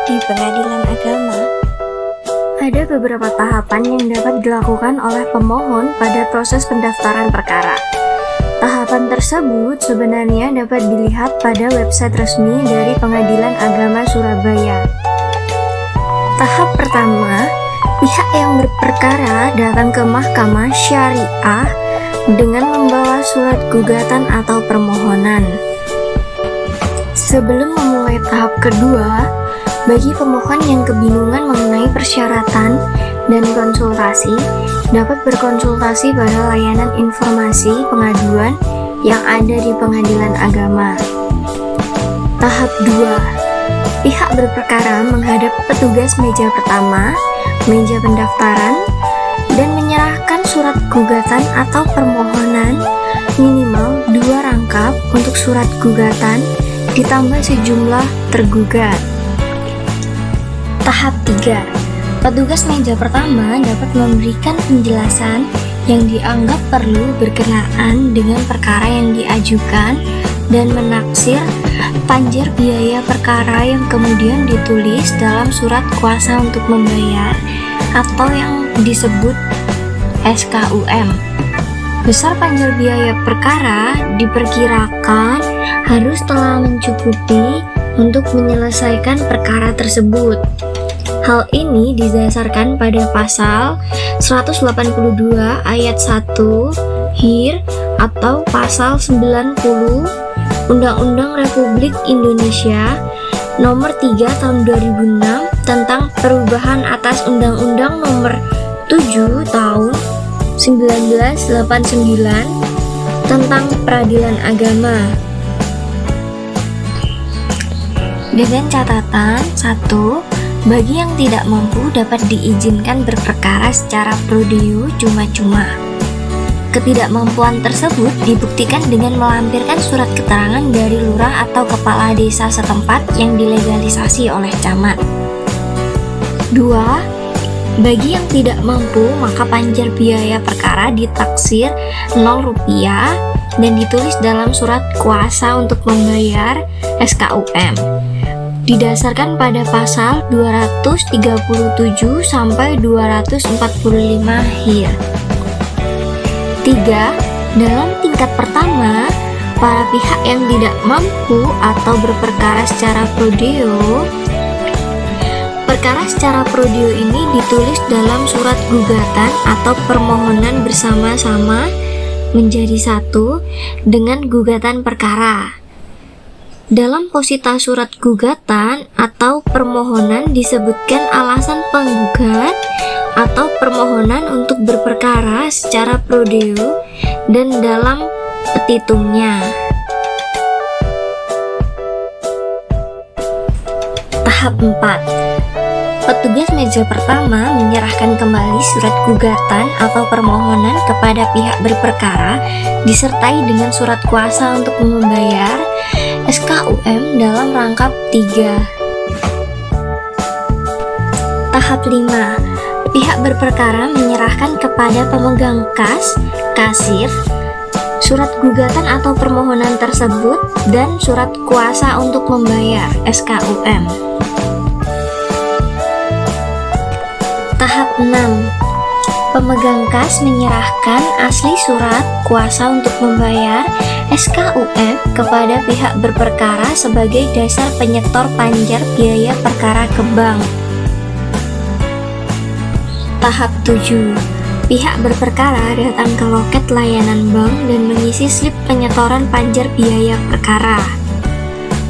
di pengadilan agama, ada beberapa tahapan yang dapat dilakukan oleh pemohon pada proses pendaftaran perkara. Tahapan tersebut sebenarnya dapat dilihat pada website resmi dari Pengadilan Agama Surabaya. Tahap pertama, pihak yang berperkara datang ke Mahkamah Syariah dengan membawa surat gugatan atau permohonan. Sebelum memulai tahap kedua, bagi pemohon yang kebingungan mengenai persyaratan dan konsultasi, dapat berkonsultasi pada layanan informasi pengaduan yang ada di Pengadilan Agama. Tahap 2, pihak berperkara menghadap petugas meja pertama, meja pendaftaran, dan menyerahkan surat gugatan atau permohonan minimal 2 rangkap untuk surat gugatan ditambah sejumlah tergugat. Tahap 3, petugas meja pertama dapat memberikan penjelasan yang dianggap perlu berkenaan dengan perkara yang diajukan dan menaksir panjer biaya perkara yang kemudian ditulis dalam surat kuasa untuk membayar atau yang disebut SKUM. Besar panjer biaya perkara diperkirakan harus telah mencukupi untuk menyelesaikan perkara tersebut. Hal ini didasarkan pada pasal 182 ayat 1 HIR atau pasal 90 Undang-Undang Republik Indonesia Nomor 3 Tahun 2006 tentang perubahan atas Undang-Undang Nomor 7 Tahun 1989 tentang peradilan agama. Dengan catatan 1. Bagi yang tidak mampu dapat diizinkan berperkara secara pro deo cuma-cuma. Ketidakmampuan tersebut dibuktikan dengan melampirkan surat keterangan dari lurah atau kepala desa setempat yang dilegalisasi oleh camat. 2. Bagi yang tidak mampu, maka panjer biaya perkara ditaksir Rp0 dan ditulis dalam surat kuasa untuk membayar SKUM. Didasarkan pada pasal 237 sampai 245 HIR. 3. Dalam tingkat pertama, para pihak yang tidak mampu atau berperkara secara pro deo, perkara secara pro deo ini ditulis dalam surat gugatan atau permohonan bersama-sama menjadi satu dengan gugatan perkara. Dalam posita surat gugatan atau permohonan disebutkan alasan penggugat atau permohonan untuk berperkara secara pro deo dan dalam petitumnya. Tahap 4. Petugas meja pertama menyerahkan kembali surat gugatan atau permohonan kepada pihak berperkara disertai dengan surat kuasa untuk membayar SKUM dalam rangkap 3. Tahap 5. Pihak berperkara menyerahkan kepada pemegang kas, kasir, surat gugatan atau permohonan tersebut dan surat kuasa untuk membayar SKUM. Tahap 6. Pemegang kas menyerahkan asli surat kuasa untuk membayar SKUM kepada pihak berperkara sebagai dasar penyetor panjar biaya perkara ke bank. Tahap 7. Pihak berperkara datang ke loket layanan bank dan mengisi slip penyetoran panjar biaya perkara.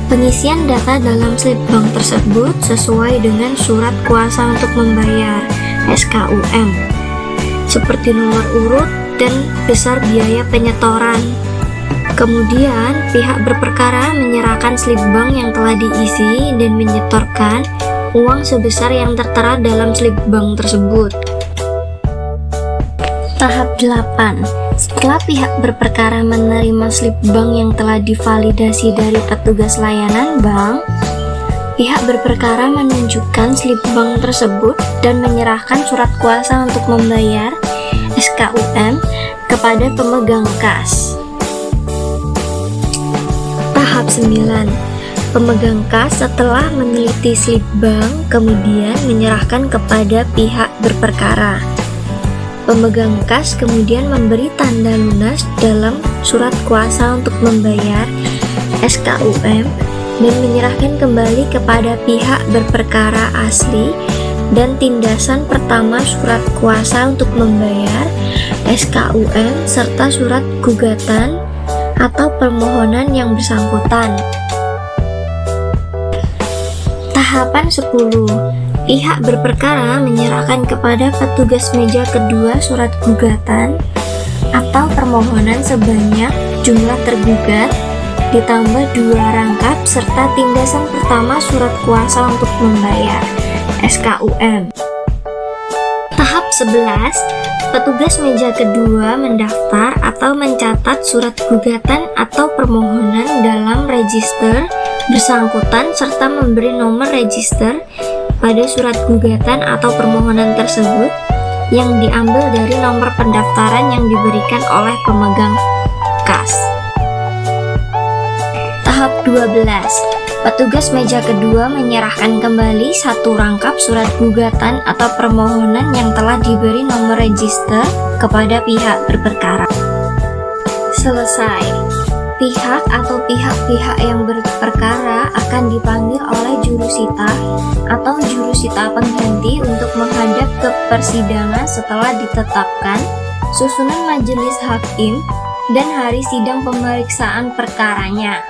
Pengisian data dalam slip bank tersebut sesuai dengan surat kuasa untuk membayar SKUM, seperti nomor urut dan besar biaya penyetoran. Kemudian, pihak berperkara menyerahkan slip bank yang telah diisi dan menyetorkan uang sebesar yang tertera dalam slip bank tersebut. Tahap 8. Setelah pihak berperkara menerima slip bank yang telah divalidasi dari petugas layanan bank, pihak berperkara menunjukkan slip bank tersebut dan menyerahkan surat kuasa untuk membayar SKUM kepada pemegang kas. Tahap 9. Pemegang kas setelah meneliti slip bank kemudian menyerahkan kepada pihak berperkara. Pemegang kas kemudian memberi tanda lunas dalam surat kuasa untuk membayar SKUM dan menyerahkan kembali kepada pihak berperkara asli, dan tindasan pertama surat kuasa untuk membayar SKUM serta surat gugatan atau permohonan yang bersangkutan. Tahapan 10. Pihak berperkara menyerahkan kepada petugas meja kedua surat gugatan atau permohonan sebanyak jumlah tergugat ditambah 2 rangkap serta tindasan pertama surat kuasa untuk membayar SKUM. Tahap 11. Petugas meja kedua mendaftar atau mencatat surat gugatan atau permohonan dalam register bersangkutan serta memberi nomor register pada surat gugatan atau permohonan tersebut yang diambil dari nomor pendaftaran yang diberikan oleh pemegang kas. Tahap 12. Petugas meja kedua menyerahkan kembali 1 rangkap surat gugatan atau permohonan yang telah diberi nomor register kepada pihak berperkara. Selesai. Pihak atau pihak-pihak yang berperkara akan dipanggil oleh jurusita atau jurusita pengganti untuk menghadap ke persidangan setelah ditetapkan susunan majelis hakim dan hari sidang pemeriksaan perkaranya.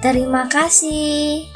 Terima kasih.